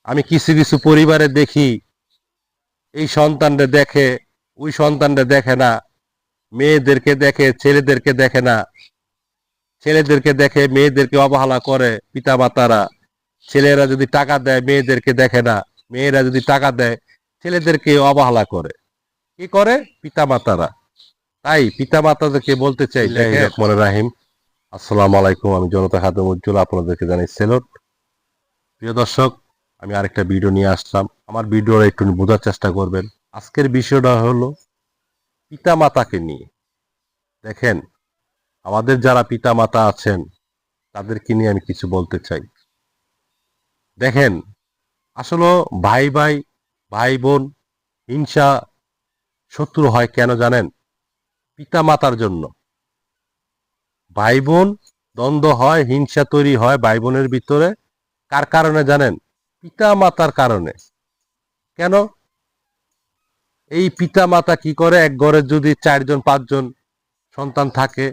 আমি কিছু কিছু পরিবারে দেখি এই সন্তানরা দেখে ওই সন্তানরা দেখে না, মেয়েদেরকে দেখে ছেলেদেরকে দেখে না, ছেলেদেরকে দেখে মেয়েদেরকে অবহেলা করে পিতামাতারা। ছেলেরা যদি টাকা দেয় মেয়েদেরকে দেখে না, মেয়েরা যদি টাকা দেয় ছেলেদেরকে অবহেলা করে। কি করে? পিতামাতারা। তাই পিতামাতাদেরকে বলতে চাই, রহমানির রাহিম, আসসালামু আলাইকুম। আমি জনতা খাদেম উজ্জ্বল, আপনাদেরকে জানাই সেলুট। প্রিয় দর্শক, আমি আরেকটা ভিডিও নিয়ে আসলাম। আমার ভিডিওটা একটু বোঝার চেষ্টা করবেন। আজকের বিষয়টা হলো পিতামাতাকে নিয়ে। দেখেন, আমাদের যারা পিতামাতা আছেন তাদেরকে নিয়ে আমি কিছু বলতে চাই। দেখেন, আসলে ভাই ভাই, ভাই বোন হিংসা, শত্রু হয় কেন জানেন? পিতামাতার জন্য। ভাই বোন দ্বন্দ্ব হয়, হিংসা তৈরি হয় ভাই বোনের ভিতরে। কার কারণে জানেন? পিতামাতার কারণে। কেন? এই পিতামাতা কি করে, এক ঘরে যদি 4জন 5জন সন্তান থাকে,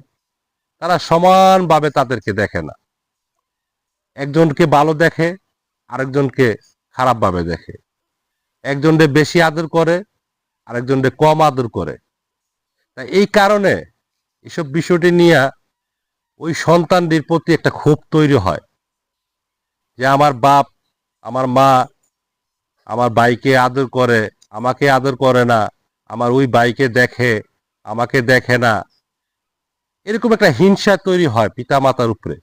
তারা সমানভাবে তাদেরকে দেখে না। একজনকে ভালো দেখে, আরেকজনকে খারাপভাবে দেখে। একজনকে বেশি আদর করে, আরেকজনকে কম আদর করে। তাই এই কারণে এসব বিষয়টি নিয়ে ওই সন্তানটির প্রতি একটা ক্ষোভ তৈরি হয় যে আমার বাপ, আমার মা আমার ভাইকে আদর করে, আমাকে আদর করে না, আমার ওই ভাইকে দেখে, আমাকে দেখে না। এরকম একটা হিংসা তৈরি হয় পিতামাতার উপরে।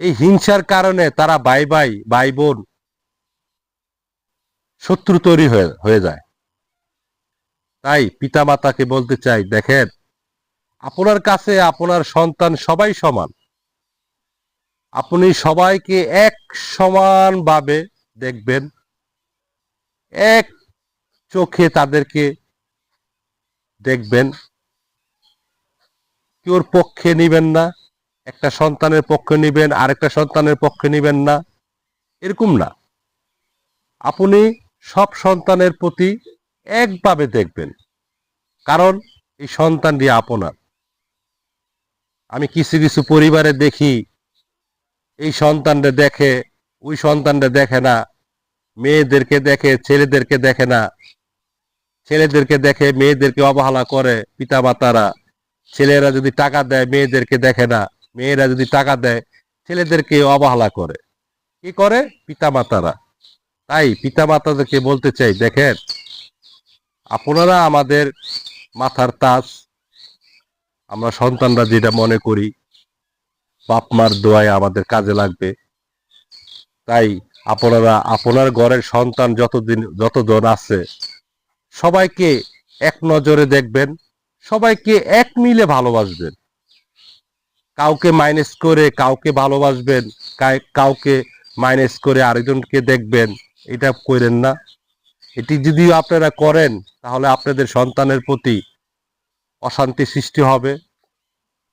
এই হিংসার কারণে তারা ভাই ভাই, ভাই বোন শত্রু তৈরি হয়ে যায়। তাই পিতামাতাকে বলতে চাই, দেখেন, আপনার কাছে আপনার সন্তান সবাই সমান। আপনি সবাইকে এক সমানভাবে দেখবেন, এক চোখে তাদেরকে দেখবেন। কেউর পক্ষে নিবেন না, একটা সন্তানের পক্ষে নিবেন, আরেকটা সন্তানের পক্ষে নিবেন না, এরকম না। আপনি সব সন্তানের প্রতি একভাবে দেখবেন, কারণ এই সন্তানটি আপনার। আমি কিছু কিছু পরিবারে দেখি এই সন্তানরা দেখে ওই সন্তানরা দেখে না, মেয়েদেরকে দেখে ছেলেদেরকে দেখে না, ছেলেদেরকে দেখে মেয়েদেরকে অবহেলা করে পিতামাতারা। ছেলেরা যদি টাকা দেয় মেয়েদেরকে দেখে না, মেয়েরা যদি টাকা দেয় ছেলেদেরকে অবহেলা করে। কি করে? পিতামাতারা। তাই পিতামাতাদেরকে বলতে চাই, দেখেন, আপনারা আমাদের মাথার তাজ। আমরা সন্তানরা যেটা মনে করি বাপ মার দোয়ায় আমাদের কাজে লাগবে। তাই আপনারা আপনার ঘরের সন্তান যতজন আছে সবাইকে এক নজরে দেখবেন, সবাইকে এক মিলে ভালোবাসবেন। কাউকে মাইনাস করে কাউকে ভালোবাসবেন, কাউকে মাইনাস করে আরেকজনকে দেখবেন, এটা করেন না। এটি যদি আপনারা করেন তাহলে আপনাদের সন্তানের প্রতি অশান্তি সৃষ্টি হবে।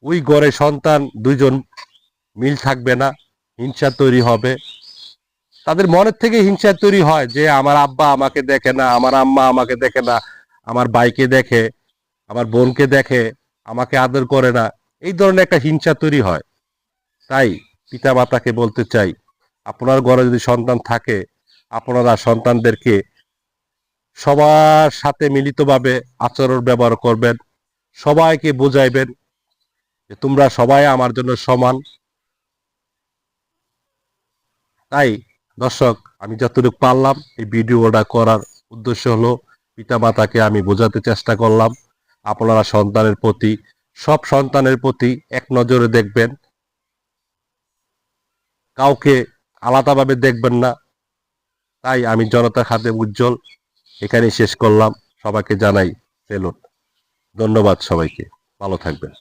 ওই ঘরে সন্তান 2জন মিল থাকবে না, হিংসা তৈরি হবে। তাদের মনের থেকে হিংসা তৈরি হয় যে আমার আব্বা আমাকে দেখে না, আমার আম্মা আমাকে দেখে না, আমার ভাইকে দেখে, আমার বোনকে দেখে, আমাকে আদর করে না। এই ধরনের একটা হিংসা তৈরি হয়। তাই পিতা মাতাকে বলতে চাই, আপনার ঘরে যদি সন্তান থাকে আপনারা সন্তানদেরকে সবার সাথে মিলিতভাবে আচরণ ব্যবহার করবেন, সবাইকে বুঝাইবেন যে তোমরা সবাই আমার জন্য সমান। তাই দর্শক, আমি যতটুকু পারলাম এই ভিডিওটা করার উদ্দেশ্য হলো পিতা মাতাকে আমি বোঝাতে চেষ্টা করলাম আপনারা সন্তানের প্রতি, সব সন্তানের প্রতি এক নজরে দেখবেন, কাউকে আলাদাভাবে দেখবেন না। তাই আমি জনতা খাদেম উজ্জ্বল এখানেই শেষ করলাম। সবাইকে জানাই সেলুট। ধন্যবাদ সবাইকে। ভালো থাকবেন।